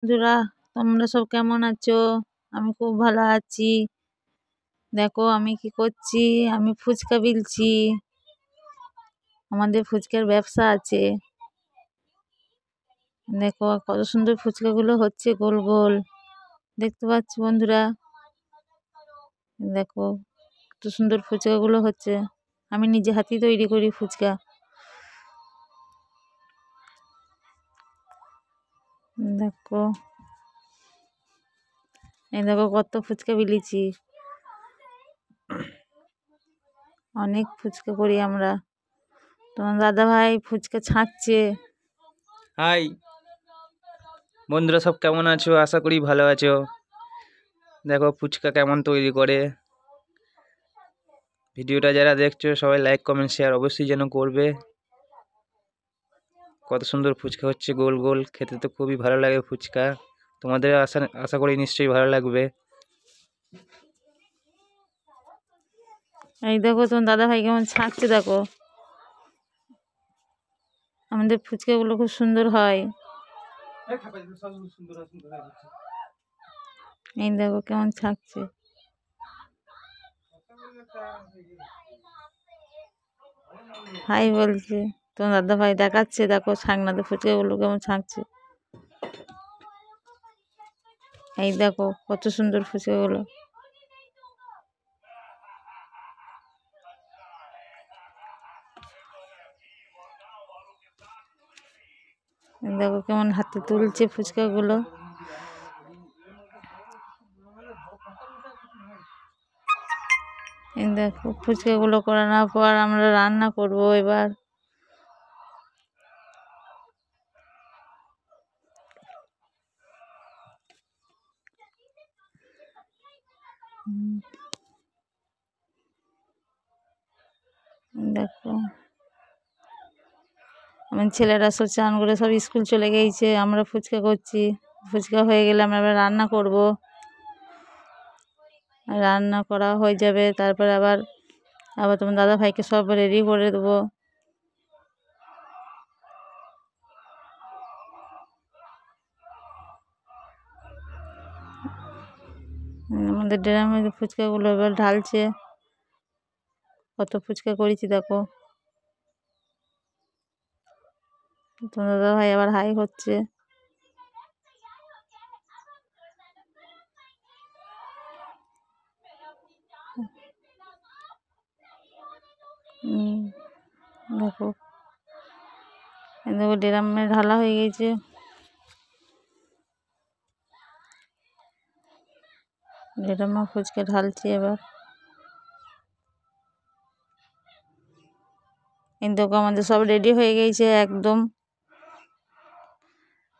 বন্ধুরা, তোমরা সব কেমন আছো? আমি খুব ভালো আছি। দেখো আমি কি করছি, আমি ফুচকা বিলছি। আমাদের ফুচকার ব্যবসা আছে। দেখো কত সুন্দর ফুচকাগুলো হচ্ছে, গোল গোল। দেখতে পাচ্ছ বন্ধুরা? দেখো কত সুন্দর ফুচকাগুলো হচ্ছে। আমি নিজে হাতেই তৈরি করি ফুচকা। দেখো, এই দেখো কত ফুচকা বিলিছি। অনেক ফুচকা করি আমরা। তোমার দাদা ভাই ফুচকা ছাঁকছে। হাই বন্ধুরা, সব কেমন আছো? আশা করি ভালো আছো। দেখো ফুচকা কেমন তৈরি করে। ভিডিওটা যারা দেখছো সবাই লাইক কমেন্ট শেয়ার অবশ্যই যেন করবে। কত সুন্দর ফুচকা হচ্ছে, গোল গোল। খেতে তো খুবই ভালো লাগে ফুচকা। তোমাদের আশা করি নিশ্চয়ই ভালো লাগবে। এই দেখো তোমার দাদা ভাই কেমন ছাঁকছে। দেখো আমাদের ফুচকাগুলো খুব সুন্দর হয়। এই দেখো কেমন ছাঁকছে। হাই বলছে তোমার দাদা ভাই, দেখাচ্ছে। দেখো ছাঁকনাতে ফুচকাগুলো কেমন ছাঁকছে। এই দেখো কত সুন্দর ফুচকাগুলো। দেখো কেমন হাতে তুলছে ফুচকাগুলো। এই দেখো ফুচকাগুলো করানোর পর আমরা রান্না করব এবার। দেখো আমার ছেলেরা সব চান করে সব স্কুল চলে গিয়েছে, আমরা ফুচকা করছি। ফুচকা হয়ে গেলে আমরা এবার রান্না করব। রান্না করা হয়ে যাবে, তারপরে আবার তোমার দাদা ভাইকে সব রেডি করে দেবো। আমাদের ড্রামে ফুচকাগুলো এবার ঢালছে। কত ফুচকা করেছি দেখো। তোমার দাদা ভাই আবার হাই হচ্ছে। দেখো দেখো ড্রামে ঢালা হয়ে গেছে। ড্রামে ফুচকা ঢালছি এবার। কিন্তু আমাদের সব রেডি হয়ে গেছে একদম।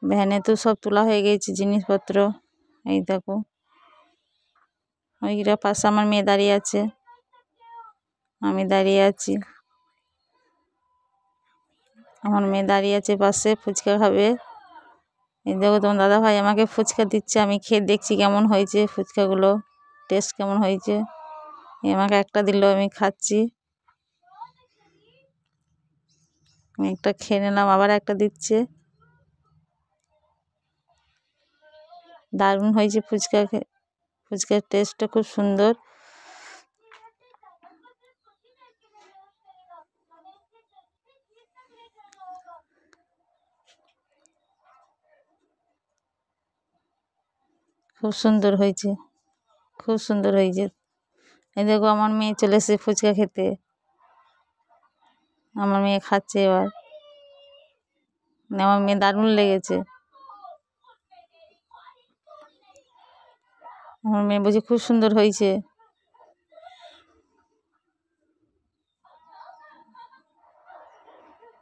ভ্যানে তো সব তোলা হয়ে গেছে জিনিসপত্র। এই দেখো ওইটা পাশে আমার মেয়ে দাঁড়িয়ে আছে, আমি দাঁড়িয়ে আছি। আমার মেয়ে দাঁড়িয়ে আছে পাশে, ফুচকা খাবে। এই দেখো তোমার দাদা ভাই আমাকে ফুচকা দিচ্ছে, আমি খেয়ে দেখছি কেমন হয়েছে ফুচকাগুলো, টেস্ট কেমন হয়েছে। আমাকে একটা দিল, আমি খাচ্ছি। আমি একটা খেয়ে নিলাম, আবার একটা দিচ্ছে। দারুণ হয়েছে ফুচকা। ফুচকার টেস্টটা খুব সুন্দর। খুব সুন্দর হয়েছে, খুব সুন্দর হয়েছে। এই দেখো আমার মেয়ে চলে এসেছে ফুচকা খেতে। আমার মেয়ে খাচ্ছে এবার। আমার মেয়ে দারুণ লেগেছে। আমার মেয়ে বলছে খুব সুন্দর হয়েছে।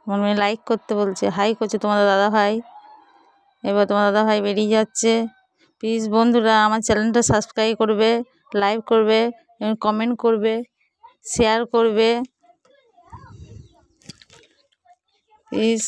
আমার মেয়ে লাইক করতে বলছে, হাই করছে তোমাদের দাদা ভাই। এবার তোমার দাদা ভাই বেরিয়ে যাচ্ছে। প্লিজ বন্ধুরা আমার চ্যানেলটা সাবস্ক্রাইব করবে, লাইক করবে, কমেন্ট করবে, শেয়ার করবে প্লিজ।